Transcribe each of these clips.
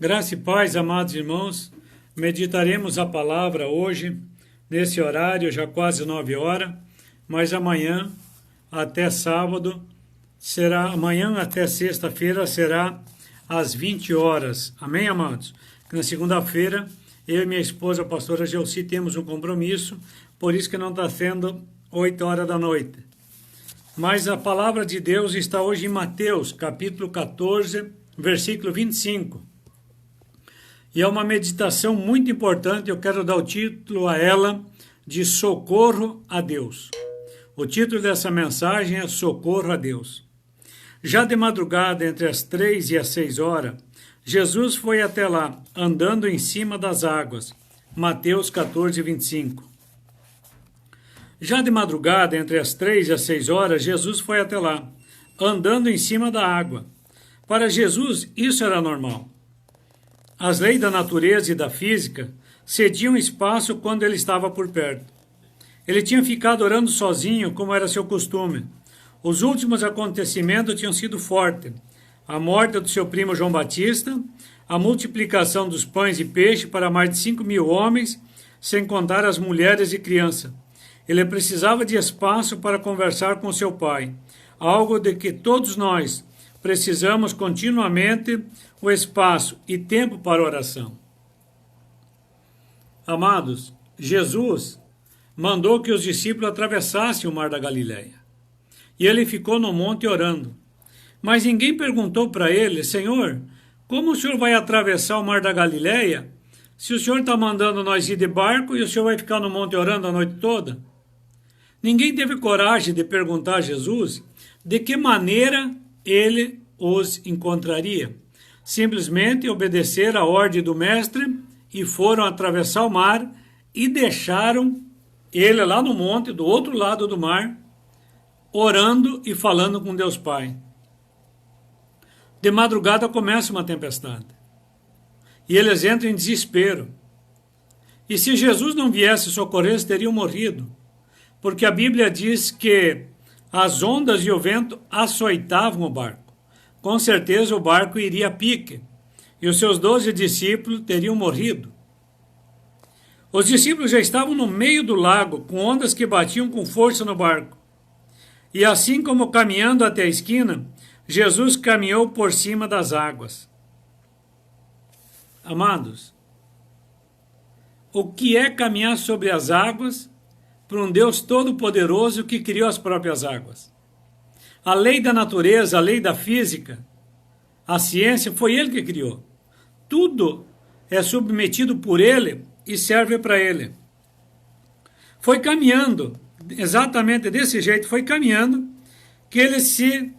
Graça e paz, amados irmãos, meditaremos a palavra hoje, nesse horário, já quase 9 horas, mas amanhã até sábado, amanhã até sexta-feira será às 20 horas. Amém, amados? Na segunda-feira, eu e minha esposa, a pastora Gelsi, temos um compromisso, por isso que não está sendo 8 horas da noite. Mas a palavra de Deus está hoje em Mateus, capítulo 14, versículo 25. E é uma meditação muito importante, eu quero dar o título a ela de Socorro a Deus. O título dessa mensagem é Socorro a Deus. Já de madrugada, entre as 3 e as 6 horas, Jesus foi até lá, andando em cima das águas. Mateus 14, 25. Já de madrugada, entre as 3 e as 6 horas, Jesus foi até lá, andando em cima da água. Para Jesus, isso era normal. As leis da natureza e da física cediam espaço quando ele estava por perto. Ele tinha ficado orando sozinho, como era seu costume. Os últimos acontecimentos tinham sido fortes. A morte do seu primo João Batista, a multiplicação dos pães e peixes para mais de 5.000 homens, sem contar as mulheres e crianças. Ele precisava de espaço para conversar com seu pai, algo de que todos nós precisamos continuamente, o espaço e tempo para oração. Amados, Jesus mandou que os discípulos atravessassem o mar da Galileia. E ele ficou no monte orando. Mas ninguém perguntou para ele: Senhor, como o senhor vai atravessar o mar da Galileia se o senhor está mandando nós ir de barco e o senhor vai ficar no monte orando a noite toda? Ninguém teve coragem de perguntar a Jesus de que maneira ele os encontraria. Simplesmente obedeceram a ordem do mestre e foram atravessar o mar e deixaram ele lá no monte, do outro lado do mar, orando e falando com Deus Pai. De madrugada começa uma tempestade. E eles entram em desespero. E se Jesus não viesse socorrer, eles teriam morrido. Porque a Bíblia diz que as ondas e o vento açoitavam o barco. Com certeza o barco iria a pique. E os seus 12 discípulos teriam morrido. Os discípulos já estavam no meio do lago, com ondas que batiam com força no barco. E assim como caminhando até a esquina, Jesus caminhou por cima das águas. Amados, o que é caminhar sobre as águas para um Deus todo-poderoso que criou as próprias águas? A lei da natureza, a lei da física, a ciência, foi ele que criou. Tudo é submetido por ele e serve para ele. Foi caminhando, exatamente desse jeito, foi caminhando, que ele se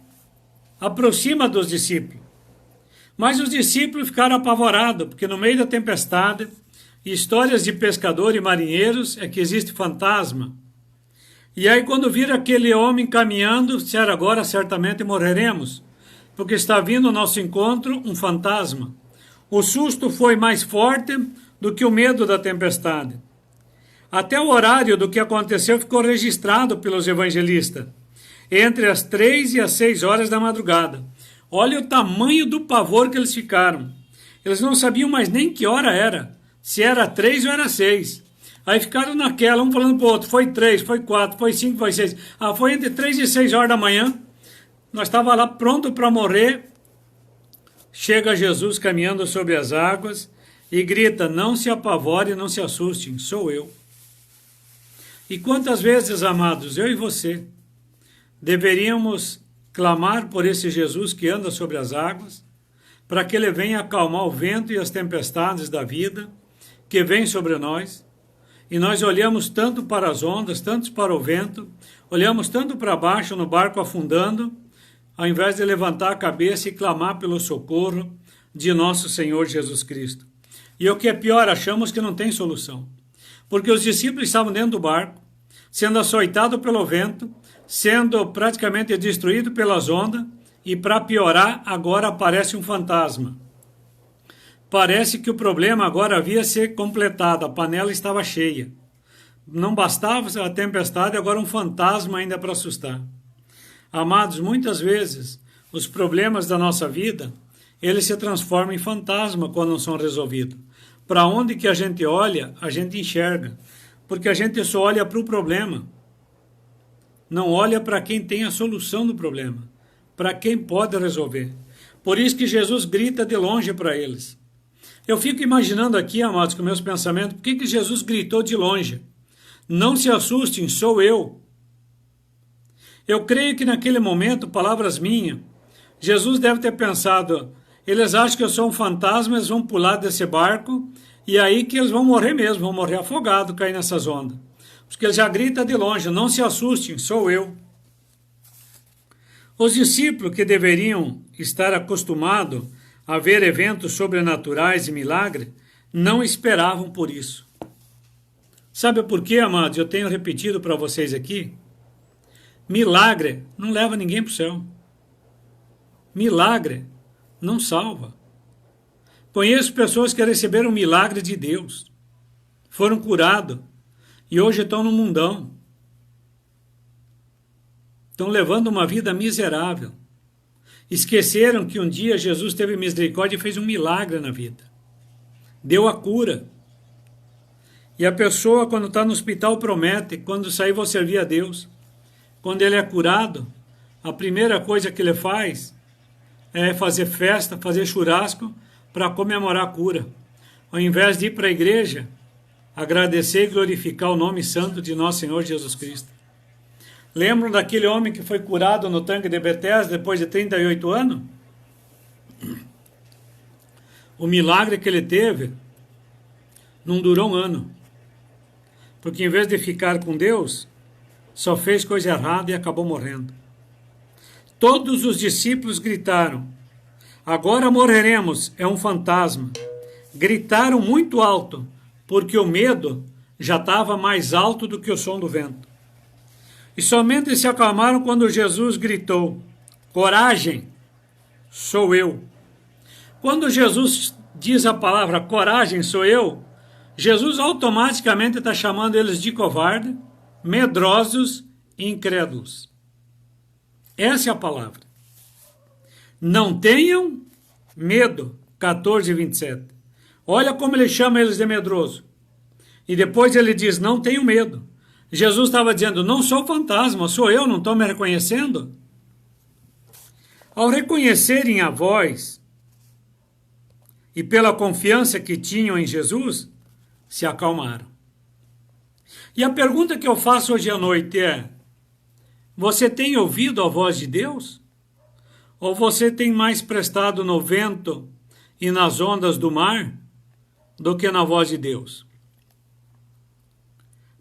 aproxima dos discípulos. Mas os discípulos ficaram apavorados, porque no meio da tempestade, histórias de pescadores e marinheiros é que existe fantasma. E aí quando viram aquele homem caminhando, disseram: agora certamente morreremos, porque está vindo ao nosso encontro um fantasma. O susto foi mais forte do que o medo da tempestade. Até o horário do que aconteceu ficou registrado pelos evangelistas, entre as 3 e as 6 horas da madrugada. Olha o tamanho do pavor que eles ficaram. Eles não sabiam mais nem que hora era, se era 3 ou era 6. Aí ficaram naquela, um falando para o outro: foi 3, foi 4, foi 5, foi 6. Foi entre 3 e 6 horas da manhã. Nós estávamos lá pronto para morrer. Chega Jesus caminhando sobre as águas e grita: não se apavore, não se assustem, sou eu. E quantas vezes, amados, eu e você, deveríamos clamar por esse Jesus que anda sobre as águas, para que ele venha acalmar o vento e as tempestades da vida que vem sobre nós. E nós olhamos tanto para as ondas, tanto para o vento, olhamos tanto para baixo no barco afundando, ao invés de levantar a cabeça e clamar pelo socorro de nosso Senhor Jesus Cristo. E o que é pior, achamos que não tem solução. Porque os discípulos estavam dentro do barco, sendo açoitados pelo vento, sendo praticamente destruídos pelas ondas, e para piorar, agora aparece um fantasma. Parece que o problema agora havia ser completado, a panela estava cheia. Não bastava a tempestade, agora um fantasma ainda para assustar. Amados, muitas vezes os problemas da nossa vida eles se transformam em fantasma quando não são resolvidos. Para onde que a gente olha, a gente enxerga. Porque a gente só olha para o problema. Não olha para quem tem a solução do problema. Para quem pode resolver. Por isso que Jesus grita de longe para eles. Eu fico imaginando aqui, amados, com meus pensamentos, por que Jesus gritou de longe? Não se assustem, sou eu. Eu creio que naquele momento, palavras minhas, Jesus deve ter pensado, eles acham que eu sou um fantasma, eles vão pular desse barco, e aí que eles vão morrer mesmo, vão morrer afogados, cair nessas ondas. Porque ele já grita de longe, não se assustem, sou eu. Os discípulos que deveriam estar acostumados a ver eventos sobrenaturais e milagres, não esperavam por isso. Sabe por quê, amados? Eu tenho repetido para vocês aqui. Milagre não leva ninguém para o céu. Milagre não salva. Conheço pessoas que receberam milagre de Deus. Foram curados. E hoje estão no mundão. Estão levando uma vida miserável. Esqueceram que um dia Jesus teve misericórdia e fez um milagre na vida. Deu a cura. E a pessoa, quando está no hospital, promete, quando sair vou servir a Deus. Quando ele é curado, a primeira coisa que ele faz é fazer festa, fazer churrasco para comemorar a cura. Ao invés de ir para a igreja, agradecer e glorificar o nome santo de nosso Senhor Jesus Cristo. Lembram daquele homem que foi curado no tanque de Betesda depois de 38 anos? O milagre que ele teve não durou um ano. Porque em vez de ficar com Deus, só fez coisa errada e acabou morrendo. Todos os discípulos gritaram, agora morreremos, é um fantasma. Gritaram muito alto, porque o medo já estava mais alto do que o som do vento. E somente se acalmaram quando Jesus gritou, coragem, sou eu. Quando Jesus diz a palavra coragem, sou eu, Jesus automaticamente está chamando eles de covarde, medrosos e incrédulos. Essa é a palavra. Não tenham medo, 14 e 27. Olha como ele chama eles de medroso. E depois ele diz, não tenham medo. Jesus estava dizendo, não sou fantasma, sou eu, não estão me reconhecendo? Ao reconhecerem a voz e pela confiança que tinham em Jesus, se acalmaram. E a pergunta que eu faço hoje à noite é, você tem ouvido a voz de Deus? Ou você tem mais prestado no vento e nas ondas do mar do que na voz de Deus?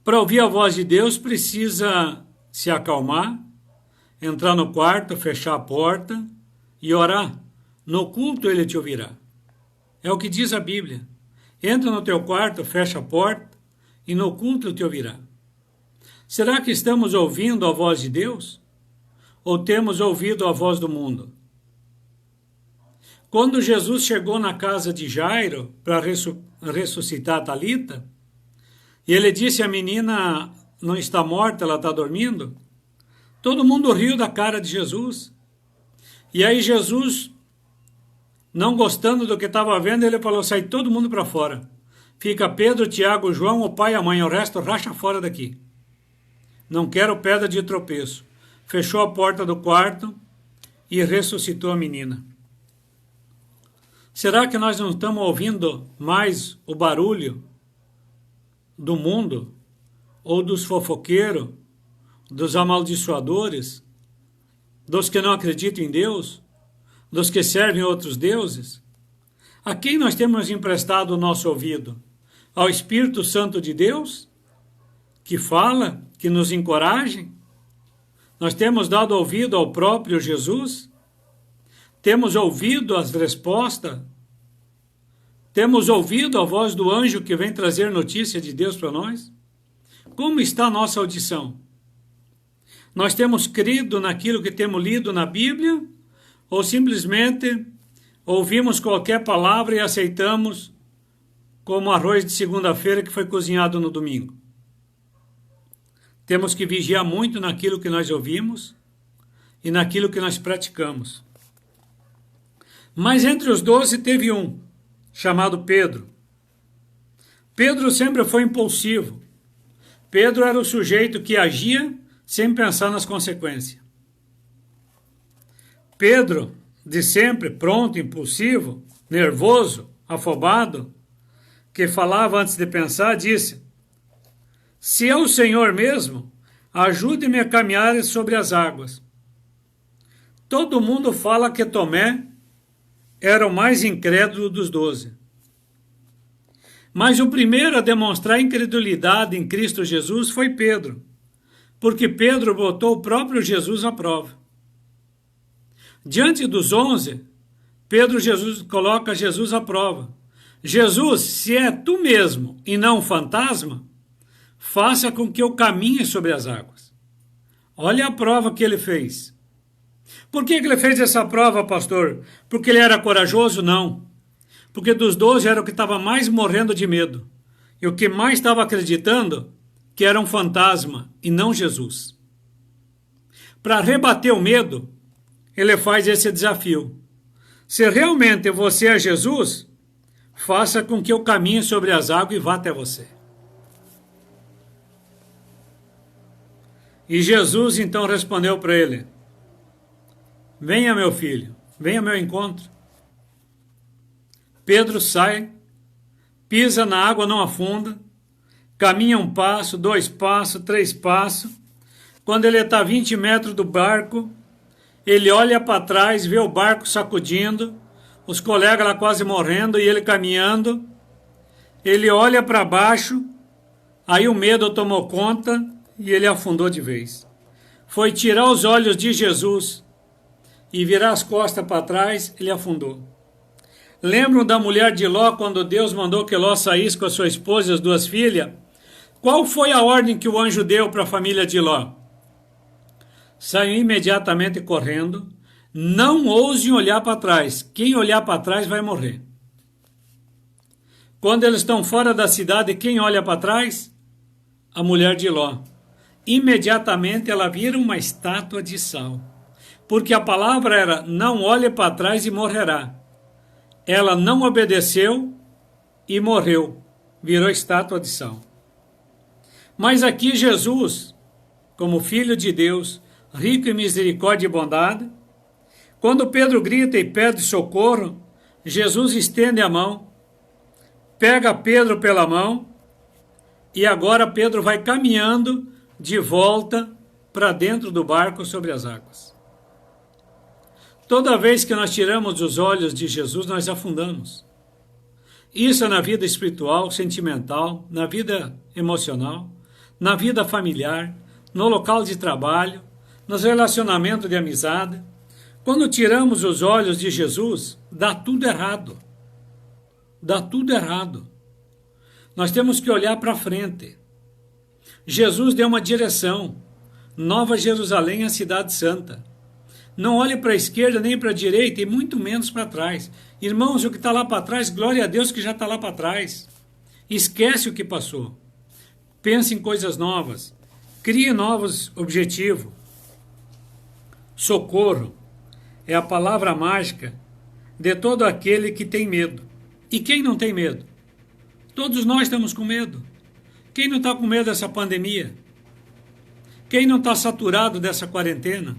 Para ouvir a voz de Deus, precisa se acalmar, entrar no quarto, fechar a porta e orar. No culto ele te ouvirá. É o que diz a Bíblia. Entra no teu quarto, fecha a porta e no culto ele te ouvirá. Será que estamos ouvindo a voz de Deus? Ou temos ouvido a voz do mundo? Quando Jesus chegou na casa de Jairo para ressuscitar Talita, e ele disse, a menina não está morta, ela está dormindo. Todo mundo riu da cara de Jesus. E aí Jesus, não gostando do que estava vendo, ele falou, sai todo mundo para fora. Fica Pedro, Tiago, João, o pai e a mãe, o resto racha fora daqui. Não quero pedra de tropeço. Fechou a porta do quarto e ressuscitou a menina. Será que nós não estamos ouvindo mais o barulho do mundo, ou dos fofoqueiros, dos amaldiçoadores, dos que não acreditam em Deus, dos que servem outros deuses? A quem nós temos emprestado o nosso ouvido? Ao Espírito Santo de Deus, que fala, que nos encoraja? Nós temos dado ouvido ao próprio Jesus? Temos ouvido as respostas? Temos ouvido a voz do anjo que vem trazer notícia de Deus para nós? Como está a nossa audição? Nós temos crido naquilo que temos lido na Bíblia? Ou simplesmente ouvimos qualquer palavra e aceitamos como arroz de segunda-feira que foi cozinhado no domingo? Temos que vigiar muito naquilo que nós ouvimos e naquilo que nós praticamos. Mas entre os 12 teve um, chamado Pedro. Pedro sempre foi impulsivo. Pedro era o sujeito que agia sem pensar nas consequências. Pedro, de sempre, pronto, impulsivo, nervoso, afobado, que falava antes de pensar, disse: se é o Senhor mesmo, ajude-me a caminhar sobre as águas. Todo mundo fala que Tomé era o mais incrédulo dos 12. Mas o primeiro a demonstrar incredulidade em Cristo Jesus foi Pedro, porque Pedro botou o próprio Jesus à prova. Diante dos 11, Jesus coloca Jesus à prova. Jesus, se é tu mesmo e não um fantasma, faça com que eu caminhe sobre as águas. Olha a prova que ele fez. Por que ele fez essa prova, pastor? Porque ele era corajoso? Não. Porque dos 12 era o que estava mais morrendo de medo. E o que mais estava acreditando que era um fantasma e não Jesus. Para rebater o medo, ele faz esse desafio. Se realmente você é Jesus, faça com que eu caminhe sobre as águas e vá até você. E Jesus então respondeu para ele: venha, meu filho, venha ao meu encontro. Pedro sai, pisa na água, não afunda, caminha 1 passo, 2 passos, 3 passos. Quando ele está a 20 metros do barco, ele olha para trás, vê o barco sacudindo, os colegas lá quase morrendo e ele caminhando. Ele olha para baixo, aí o medo tomou conta e ele afundou de vez. Foi tirar os olhos de Jesus e virar as costas para trás, ele afundou. Lembram da mulher de Ló, quando Deus mandou que Ló saísse com a sua esposa e as 2 filhas? Qual foi a ordem que o anjo deu para a família de Ló? Saiam imediatamente correndo, não ousem olhar para trás. Quem olhar para trás vai morrer. Quando eles estão fora da cidade, quem olha para trás? A mulher de Ló. Imediatamente ela vira uma estátua de sal. Porque a palavra era: não olhe para trás e morrerá. Ela não obedeceu e morreu, virou estátua de sal. Mas aqui Jesus, como Filho de Deus, rico em misericórdia e bondade, quando Pedro grita e pede socorro, Jesus estende a mão, pega Pedro pela mão, e agora Pedro vai caminhando de volta para dentro do barco sobre as águas. Toda vez que nós tiramos os olhos de Jesus, nós afundamos. Isso é na vida espiritual, sentimental, na vida emocional, na vida familiar, no local de trabalho, nos relacionamentos de amizade. Quando tiramos os olhos de Jesus, dá tudo errado. Dá tudo errado. Nós temos que olhar para frente. Jesus deu uma direção. Nova Jerusalém, a cidade santa. Não olhe para a esquerda nem para a direita e muito menos para trás. Irmãos, o que está lá para trás, glória a Deus que já está lá para trás. Esquece o que passou. Pense em coisas novas. Crie novos objetivos. Socorro é a palavra mágica de todo aquele que tem medo. E quem não tem medo? Todos nós estamos com medo. Quem não está com medo dessa pandemia? Quem não está saturado dessa quarentena?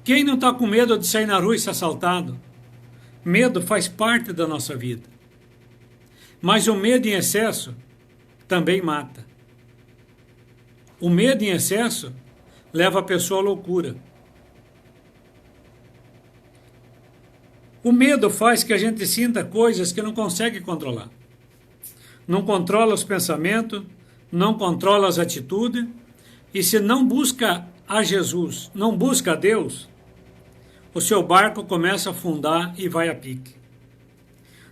Quem não está com medo de sair na rua e ser assaltado? Medo faz parte da nossa vida. Mas o medo em excesso também mata. O medo em excesso leva a pessoa à loucura. O medo faz que a gente sinta coisas que não consegue controlar. Não controla os pensamentos, não controla as atitudes, e se não busca a Jesus, não busca a Deus, o seu barco começa a afundar e vai a pique.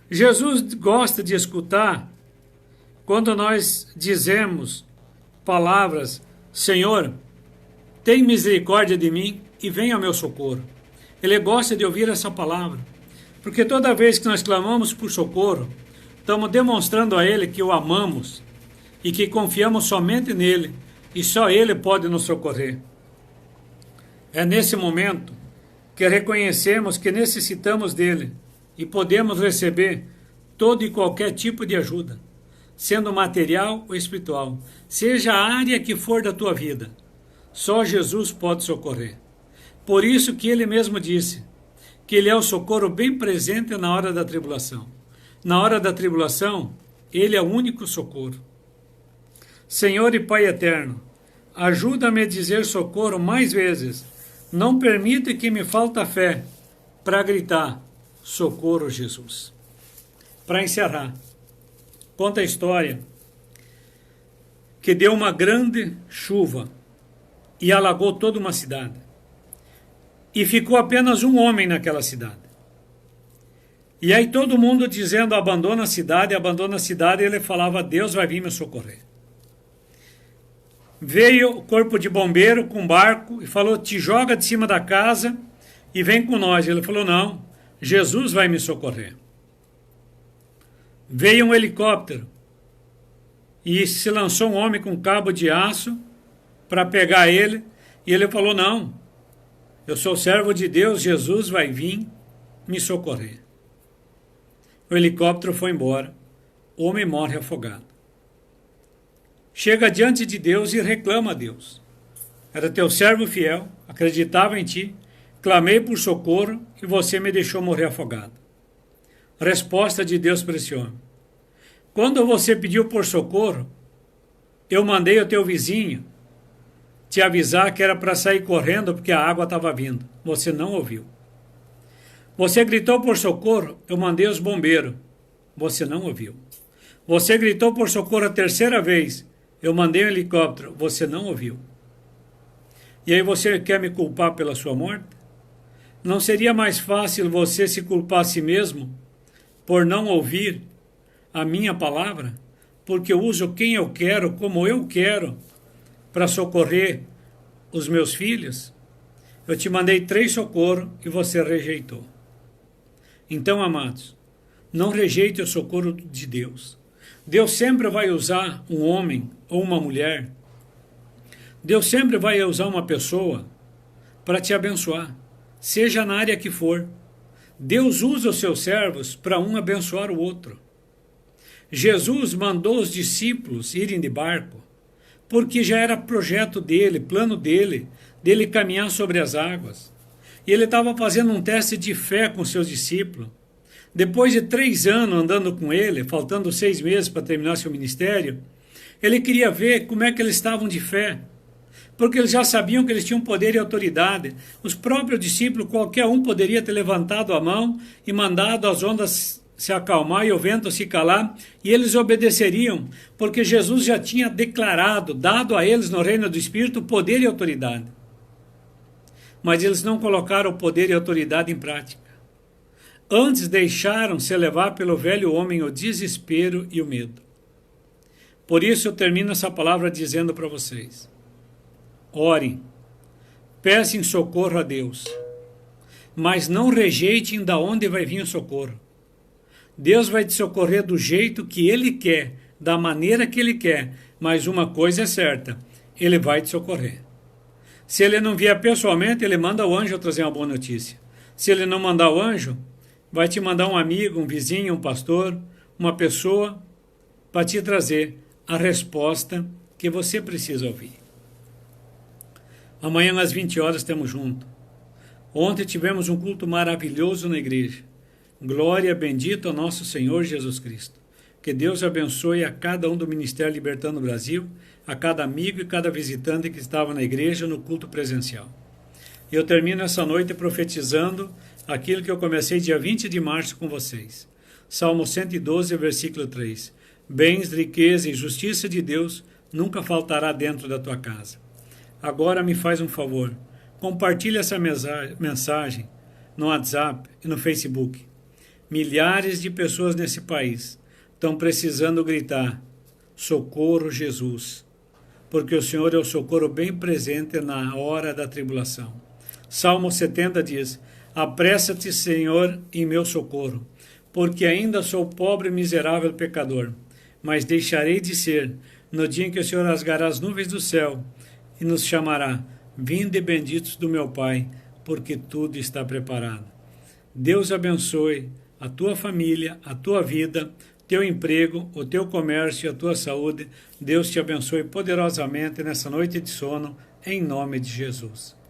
Jesus gosta de escutar quando nós dizemos palavras: Senhor, tem misericórdia de mim e venha ao meu socorro. Ele gosta de ouvir essa palavra, porque toda vez que nós clamamos por socorro, estamos demonstrando a Ele que o amamos e que confiamos somente nele e só Ele pode nos socorrer. É nesse momento que reconhecemos que necessitamos dele e podemos receber todo e qualquer tipo de ajuda, sendo material ou espiritual, seja a área que for da tua vida. Só Jesus pode socorrer. Por isso que ele mesmo disse que ele é o socorro bem presente na hora da tribulação. Na hora da tribulação, ele é o único socorro. Senhor e Pai eterno, ajuda-me a dizer socorro mais vezes. Não permita que me falta fé para gritar socorro, Jesus. Para encerrar, conta a história que deu uma grande chuva e alagou toda uma cidade. E ficou apenas um homem naquela cidade. E aí todo mundo dizendo abandona a cidade, e ele falava, Deus vai vir me socorrer. Veio o corpo de bombeiro com um barco e falou, te joga de cima da casa e vem com nós. Ele falou, não, Jesus vai me socorrer. Veio um helicóptero e se lançou um homem com cabo de aço para pegar ele, e ele falou, não, eu sou servo de Deus, Jesus vai vir me socorrer. O helicóptero foi embora, o homem morre afogado. Chega diante de Deus e reclama a Deus. Era teu servo fiel, acreditava em ti, clamei por socorro e você me deixou morrer afogado. Resposta de Deus para esse homem. Quando você pediu por socorro, eu mandei o teu vizinho te avisar que era para sair correndo porque a água estava vindo. Você não ouviu. Você gritou por socorro, eu mandei os bombeiros. Você não ouviu. Você gritou por socorro a terceira vez, eu mandei um helicóptero. Você não ouviu. E aí você quer me culpar pela sua morte? Não seria mais fácil você se culpar a si mesmo por não ouvir a minha palavra? Porque eu uso quem eu quero, como eu quero, para socorrer os meus filhos? Eu te mandei 3 socorros e você rejeitou. Então, amados, não rejeite o socorro de Deus. Deus sempre vai usar um homem ou uma mulher. Deus sempre vai usar uma pessoa para te abençoar, seja na área que for. Deus usa os seus servos para um abençoar o outro. Jesus mandou os discípulos irem de barco, porque já era projeto dele, plano dele caminhar sobre as águas. E ele estava fazendo um teste de fé com seus discípulos. Depois de 3 anos andando com ele, faltando 6 meses para terminar seu ministério, ele queria ver como é que eles estavam de fé, porque eles já sabiam que eles tinham poder e autoridade. Os próprios discípulos, qualquer um poderia ter levantado a mão e mandado as ondas se acalmar e o vento se calar, e eles obedeceriam, porque Jesus já tinha declarado, dado a eles no reino do Espírito poder e autoridade. Mas eles não colocaram o poder e autoridade em prática. Antes deixaram-se levar pelo velho homem o desespero e o medo. Por isso eu termino essa palavra dizendo para vocês: orem, peçam socorro a Deus, mas não rejeitem da onde vai vir o socorro. Deus vai te socorrer do jeito que Ele quer, da maneira que Ele quer, mas uma coisa é certa, Ele vai te socorrer. Se Ele não vier pessoalmente, Ele manda o anjo trazer uma boa notícia. Se Ele não mandar o anjo, vai te mandar um amigo, um vizinho, um pastor, uma pessoa para te trazer a resposta que você precisa ouvir. Amanhã às 20 horas estamos juntos. Ontem tivemos um culto maravilhoso na igreja. Glória, bendito ao nosso Senhor Jesus Cristo. Que Deus abençoe a cada um do Ministério Libertando o Brasil, a cada amigo e cada visitante que estava na igreja no culto presencial. Eu termino essa noite profetizando aquilo que eu comecei dia 20 de março com vocês. Salmo 112, versículo 3. Bens, riqueza e justiça de Deus nunca faltará dentro da tua casa. Agora me faz um favor, compartilhe essa mensagem no WhatsApp e no Facebook. Milhares de pessoas nesse país estão precisando gritar: socorro, Jesus, porque o Senhor é o socorro bem presente na hora da tribulação. Salmo 70 diz: apressa-te, Senhor, em meu socorro, porque ainda sou pobre e miserável pecador, mas deixarei de ser no dia em que o Senhor rasgará as nuvens do céu e nos chamará: vinde benditos do meu Pai, porque tudo está preparado. Deus abençoe a tua família, a tua vida, teu emprego, o teu comércio e a tua saúde. Deus te abençoe poderosamente nessa noite de sono, em nome de Jesus.